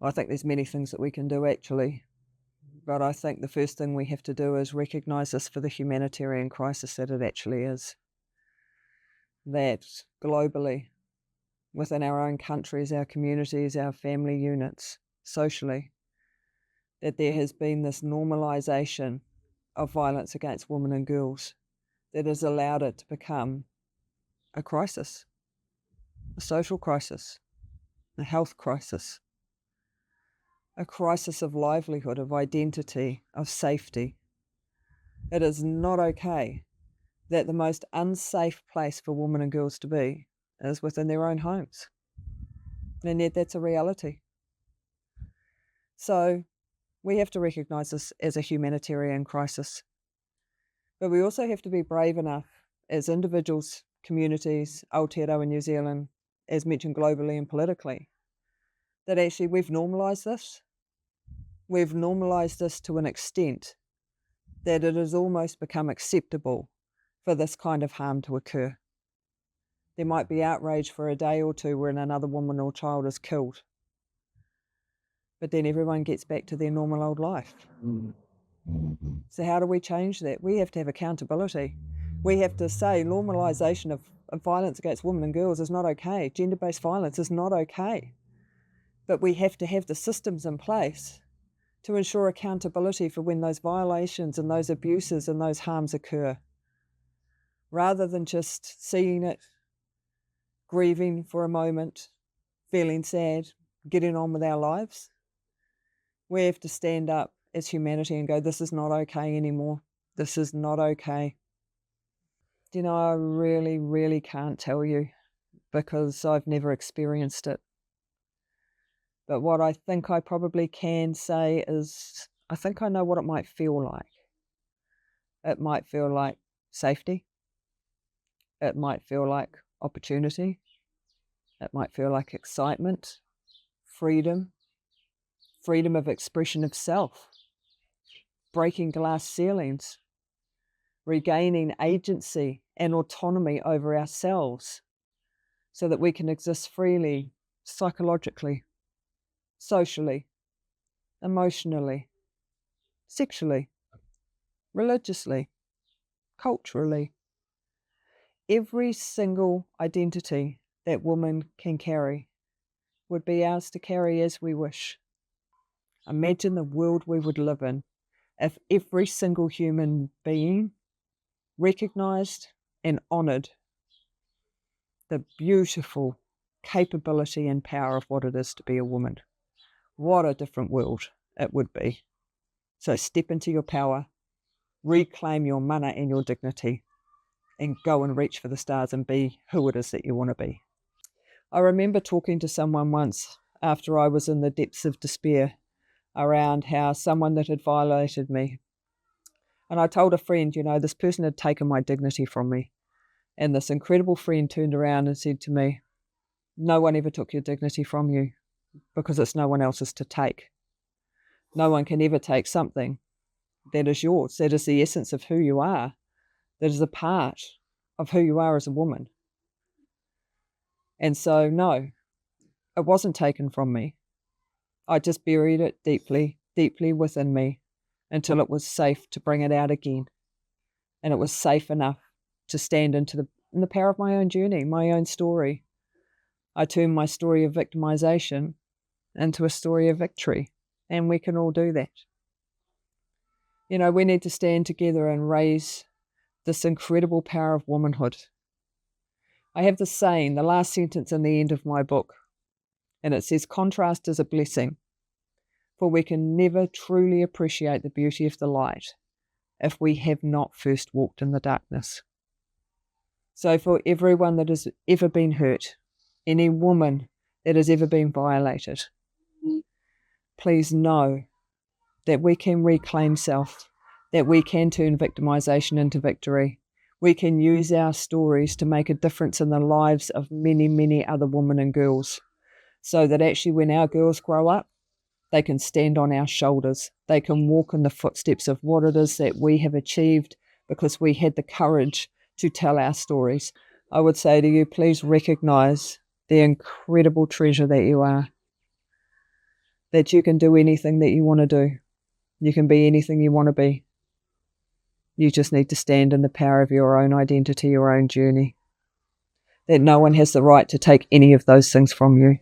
I think there's many things that we can do actually, but I think the first thing we have to do is recognise this for the humanitarian crisis that it actually is. That globally, within our own countries, our communities, our family units, socially, that there has been this normalisation of violence against women and girls that has allowed it to become a crisis, a social crisis, a health crisis, a crisis of livelihood, of identity, of safety. It is not okay that the most unsafe place for women and girls to be is within their own homes. And yet that's a reality. So we have to recognise this as a humanitarian crisis. But we also have to be brave enough as individuals, communities, Aotearoa New Zealand, as mentioned globally and politically, that actually we've normalised this. We've normalised this to an extent that it has almost become acceptable for this kind of harm to occur. There might be outrage for a day or two when another woman or child is killed, but then everyone gets back to their normal old life. So how do we change that? We have to have accountability. We have to say normalisation of violence against women and girls is not okay. Gender-based violence is not okay. But we have to have the systems in place to ensure accountability for when those violations and those abuses and those harms occur. Rather than just seeing it, grieving for a moment, feeling sad, getting on with our lives, we have to stand up as humanity and go, this is not okay anymore. This is not okay. You know, I really, really can't tell you because I've never experienced it. But what I think I probably can say is I think I know what it might feel like. It might feel like safety. It might feel like opportunity. It might feel like excitement, freedom of expression of self, breaking glass ceilings, regaining agency and autonomy over ourselves so that we can exist freely, psychologically, socially, emotionally, sexually, religiously, culturally. Every single identity that woman can carry would be ours to carry as we wish. Imagine the world we would live in if every single human being recognised and honoured the beautiful capability and power of what it is to be a woman. What a different world it would be. So step into your power, reclaim your mana and your dignity, and go and reach for the stars and be who it is that you want to be. I remember talking to someone once after I was in the depths of despair around how someone that had violated me. And I told a friend, you know, this person had taken my dignity from me. And this incredible friend turned around and said to me, no one ever took your dignity from you because it's no one else's to take. No one can ever take something that is yours, that is the essence of who you are, that is a part of who you are as a woman. And so, no, it wasn't taken from me. I just buried it deeply, deeply within me until it was safe to bring it out again. And it was safe enough to stand in the power of my own journey, my own story. I turned my story of victimization into a story of victory, and we can all do that. You know, we need to stand together and raise this incredible power of womanhood. I have this saying, the last sentence in the end of my book, and it says, contrast is a blessing, for we can never truly appreciate the beauty of the light if we have not first walked in the darkness. So for everyone that has ever been hurt, any woman that has ever been violated, please know that we can reclaim self, that we can turn victimization into victory. We can use our stories to make a difference in the lives of many, many other women and girls, so that actually when our girls grow up, they can stand on our shoulders. They can walk in the footsteps of what it is that we have achieved because we had the courage to tell our stories. I would say to you, please recognise the incredible treasure that you are that you can do anything that you want to do. You can be anything you want to be. You just need to stand in the power of your own identity, your own journey. That no one has the right to take any of those things from you.